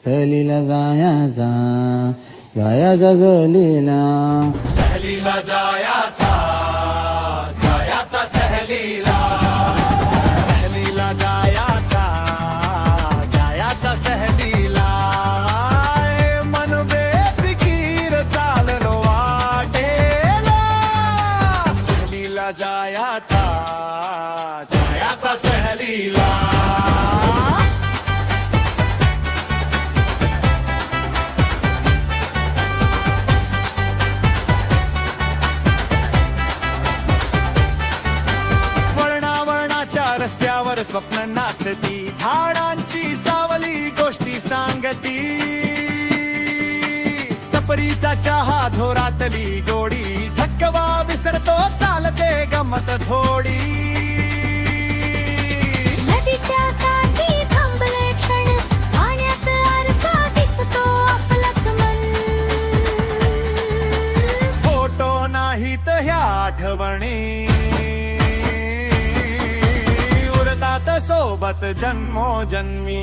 सहलीला जायाचा जायाचा सहलीला. सहलीला जायाचा सहलीला. सहलीला जायाचा सहलीला. मन बेफिकीर चाललो वाटेला. सहलीला जायाचा सहलीला. रस्त्यावर स्वप्न नाचती, झाडांची सावली गोष्टी सांगती. टपरीचा चहा धोरातली गोडी, थकवा विसरतो चालते गमत थोडी. नदीच्या काठी थांबले क्षण, पाण्यात आरसा दिसतो आपलाच मन. फोटो नाहीत ह्या आठवणी, सोबत जन्मोजन्मी.